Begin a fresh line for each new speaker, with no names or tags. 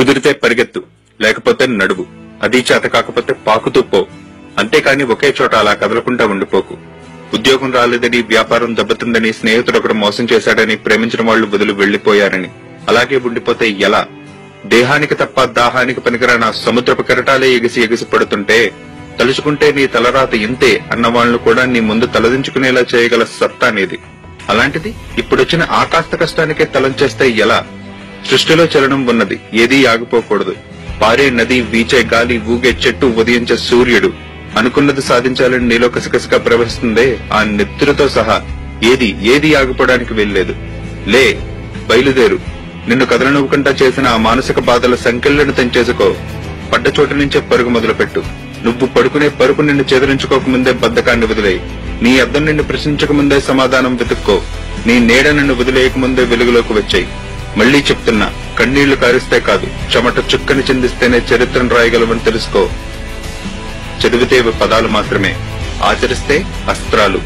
కుదిరితే పరిగెత్తు, లేకపోతే నడువు, అది చేత కాకపోతే పాకుతూ పో. అంతేకాని ఒకే చోట అలా కదలకుండా ఉండిపోకు. ఉద్యోగం రాలేదని, వ్యాపారం దెబ్బతిందని, స్నేహితుడొకడు మోసం చేశాడని, ప్రేమించిన వాళ్లు వదిలి వెళ్లిపోయారని అలాగే ఉండిపోతే ఎలా? దేహానికి తప్ప దాహానికి పనికిరాన సముద్రపు కెరటాలే ఎగిసి ఎగిసి పడుతుంటే తలుచుకుంటే నీ తలరాత ఇంతే అన్నవాళ్లు కూడా నీ ముందు తలదించుకునేలా చేయగల సత్తా నీది. అలాంటిది ఇప్పుడొచ్చిన ఆకాస్త కష్టానికే తలంచేస్తే ఎలా? సృష్టిలో చలనం ఉన్నది, ఏదీ ఆగిపోకూడదు. పారే నది, వీచే గాలి, ఊగే చెట్టు, ఉదయించే సూర్యుడు అనుకున్నది సాధించాలని నీలో కసకసగా ప్రవహిస్తుందే, ఆ నెత్తురుతో సహా ఏది ఆగిపోవడానికి వీల్లేదు. లే, బయలుదేరు. నిన్ను కదలనివ్వకుండా చేసిన ఆ మానసిక బాధల సంకెళ్లను తెంచేసుకో. పడ్డ చోటు నుంచే పరుగు మొదలుపెట్టు. నువ్వు పడుకునే పరుపు నిన్ను చెదిరించుకోకముందే బద్ధకాన్ని వదిలేయి. నీ అద్దం నిన్ను ప్రశ్నించకముందే సమాధానం వెతుక్కో. నీ నీడ నిన్ను వదిలేయకముందే వెలుగులోకి వచ్చాయి. మళ్లీ చెప్తున్నా, కన్నీళ్లు కారిస్తే కాదు, చెమట చుక్కని చిందిస్తేనే చరిత్రను రాయగలవని తెలుసుకో. చదివితే పదాలు మాత్రమే, ఆచరిస్తే అస్త్రాలు.